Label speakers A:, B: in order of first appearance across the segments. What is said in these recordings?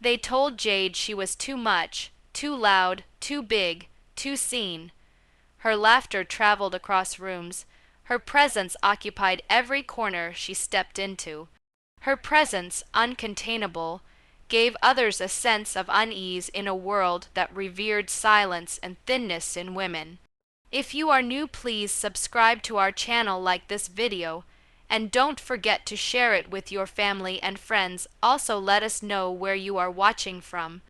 A: They told Jade she was too much, too loud, too big, too seen. Her laughter traveled across rooms. Her presence occupied every corner she stepped into. Her presence, uncontainable, gave others a sense of unease in a world that revered silence and thinness in women. If you are new, please subscribe to our channel, like this video, and don't forget to share it with your family and friends. Also, let us know where you are watching from.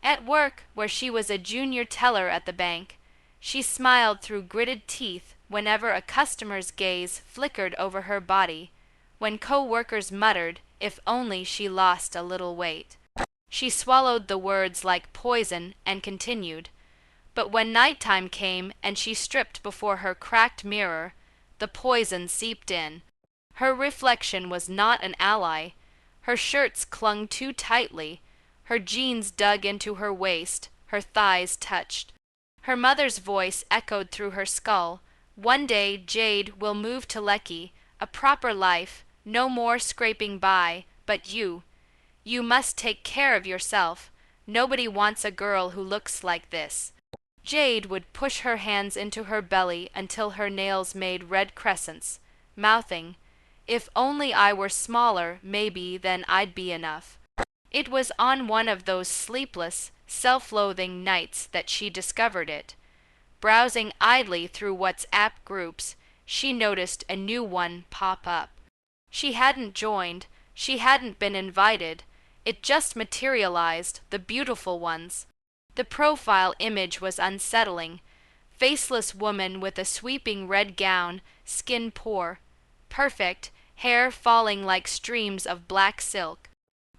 A: At work, where she was a junior teller at the bank, she smiled through gritted teeth whenever a customer's gaze flickered over her body, when co-workers muttered if only she lost a little weight. She swallowed the words like poison and continued. But when nighttime came and she stripped before her cracked mirror, the poison seeped in. Her reflection was not an ally. Her shirts clung too tightly. Her jeans dug into her waist, her thighs touched. Her mother's voice echoed through her skull. One day Jade will move to Lekki, a proper life, no more scraping by, but you must take care of yourself. Nobody wants a girl who looks like this. Jade would push her hands into her belly until her nails made red crescents, mouthing, "If only I were smaller, maybe then I'd be enough." It was on one of those sleepless, self-loathing nights that she discovered it. Browsing idly through WhatsApp groups, she noticed a new one pop up. She hadn't joined, she hadn't been invited, it just materialized, the beautiful ones. The profile image was unsettling. Faceless woman with a sweeping red gown, skin poor, perfect, hair falling like streams of black silk.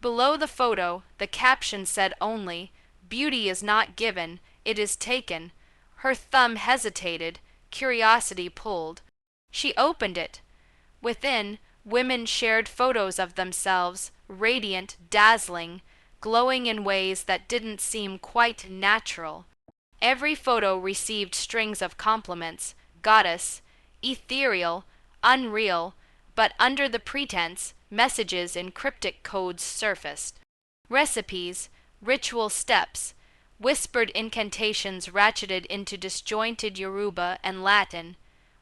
A: Below the photo, the caption said only, "Beauty is not given, it is taken." Her thumb hesitated, curiosity pulled. She opened it. Within, women shared photos of themselves, radiant, dazzling, glowing in ways that didn't seem quite natural. Every photo received strings of compliments: goddess, ethereal, unreal, but under the pretense, messages in cryptic codes surfaced. Recipes, ritual steps, whispered incantations ratcheted into disjointed Yoruba and Latin.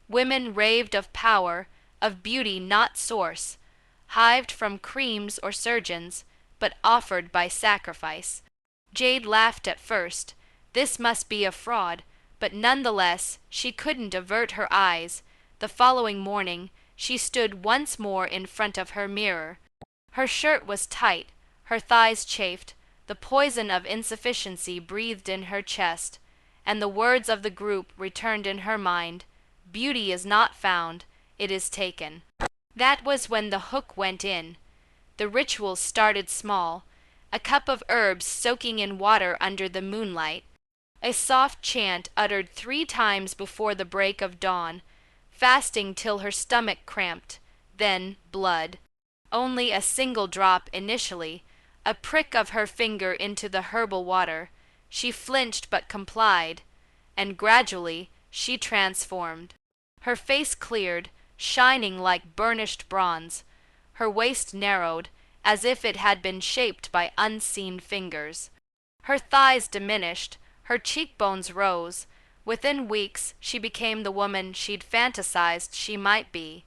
A: Women raved of power, of beauty not source, hived from creams or surgeons, but offered by sacrifice. Jade laughed at first. This must be a fraud, but nonetheless, she couldn't avert her eyes. The following morning, she stood once more in front of her mirror. Her shirt was tight, her thighs chafed, the poison of insufficiency breathed in her chest, and the words of the group returned in her mind: "Beauty is not found, it is taken." That was when the hook went in. The rituals started small: a cup of herbs soaking in water under the moonlight, a soft chant uttered 3 times before the break of dawn, fasting till her stomach cramped, then blood. Only a single drop initially, a prick of her finger into the herbal water. She flinched but complied, and gradually she transformed. Her face cleared, shining like burnished bronze. Her waist narrowed, as if it had been shaped by unseen fingers. Her thighs diminished, her cheekbones rose. Within weeks, she became the woman she'd fantasized she might be.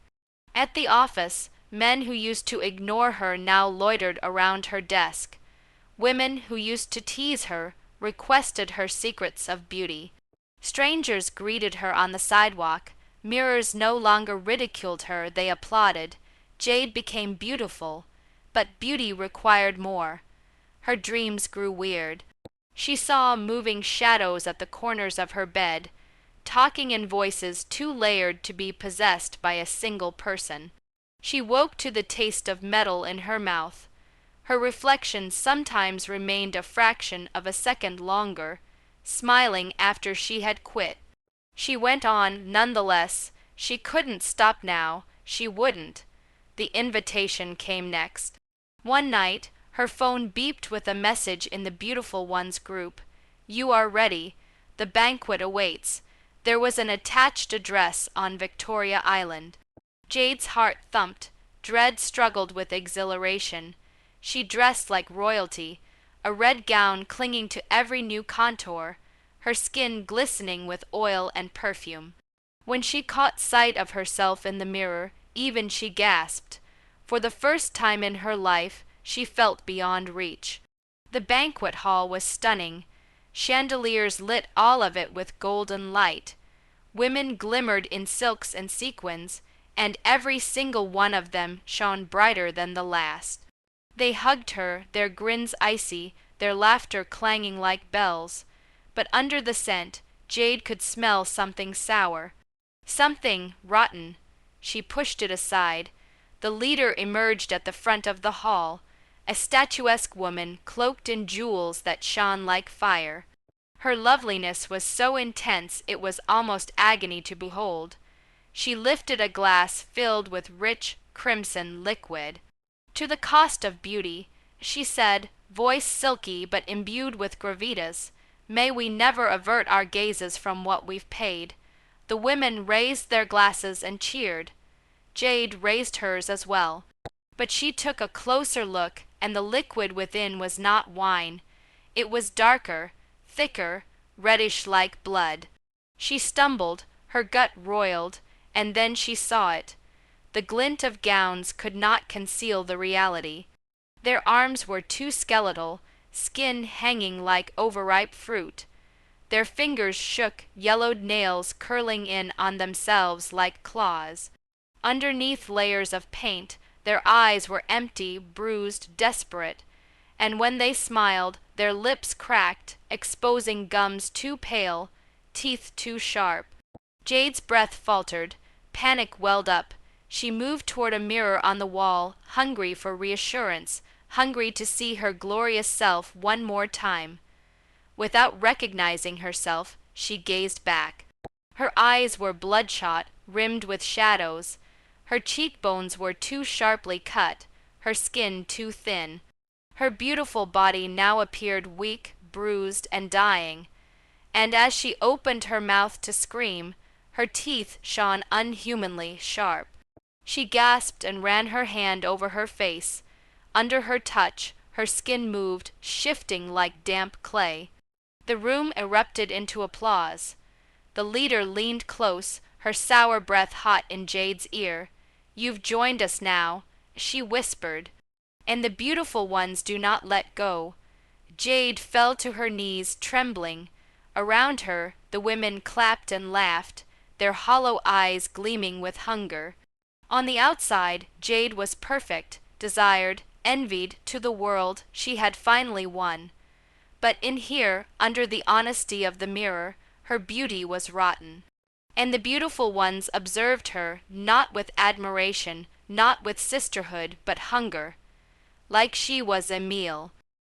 A: At the office, men who used to ignore her now loitered around her desk. Women who used to tease her requested her secrets of beauty. Strangers greeted her on the sidewalk. Mirrors no longer ridiculed her, they applauded. Jade became beautiful, but beauty required more. Her dreams grew weird. She saw moving shadows at the corners of her bed, talking in voices too layered to be possessed by a single person. She woke to the taste of metal in her mouth. Her reflection sometimes remained a fraction of a second longer, smiling after she had quit. She went on nonetheless. She couldn't stop now. She wouldn't. The invitation came next. One night, her phone beeped with a message in the Beautiful Ones group. "You are ready. The banquet awaits." There was an attached address on Victoria Island. Jade's heart thumped. Dread struggled with exhilaration. She dressed like royalty, a red gown clinging to every new contour, her skin glistening with oil and perfume. When she caught sight of herself in the mirror, even she gasped. For the first time in her life, she felt beyond reach. The banquet hall was stunning. Chandeliers lit all of it with golden light. Women glimmered in silks and sequins, and every single one of them shone brighter than the last. They hugged her, their grins icy, their laughter clanging like bells. But under the scent, Jade could smell something sour, something rotten. She pushed it aside. The leader emerged at the front of the hall, a statuesque woman cloaked in jewels that shone like fire. Her loveliness was so intense it was almost agony to behold. She lifted a glass filled with rich, crimson liquid. "To the cost of beauty," she said, voice silky but imbued with gravitas, "may we never avert our gazes from what we've paid." The women raised their glasses and cheered. Jade raised hers as well. But she took a closer look, and the liquid within was not wine. It was darker, thicker, reddish like blood. She stumbled, her gut roiled, and then she saw it. The glint of gowns could not conceal the reality. Their arms were too skeletal, skin hanging like overripe fruit. Their fingers shook, yellowed nails curling in on themselves like claws. Underneath layers of paint, their eyes were empty, bruised, desperate, and when they smiled, their lips cracked, exposing gums too pale, teeth too sharp. Jade's breath faltered, panic welled up. She moved toward a mirror on the wall, hungry for reassurance, hungry to see her glorious self one more time. Without recognizing herself, she gazed back. Her eyes were bloodshot, rimmed with shadows. Her cheekbones were too sharply cut, her skin too thin. Her beautiful body now appeared weak, bruised, and dying. And as she opened her mouth to scream, her teeth shone unhumanly sharp. She gasped and ran her hand over her face. Under her touch, her skin moved, shifting like damp clay. The room erupted into applause. The leader leaned close, her sour breath hot in Jade's ear. "You've joined us now," she whispered, "and the beautiful ones do not let go." Jade fell to her knees, trembling. Around her, the women clapped and laughed, their hollow eyes gleaming with hunger. On the outside, Jade was perfect, desired, envied to the world. She had finally won. But in here, under the honesty of the mirror, her beauty was rotten. And the beautiful ones observed her, not with admiration, not with sisterhood, but hunger. Like she was a meal,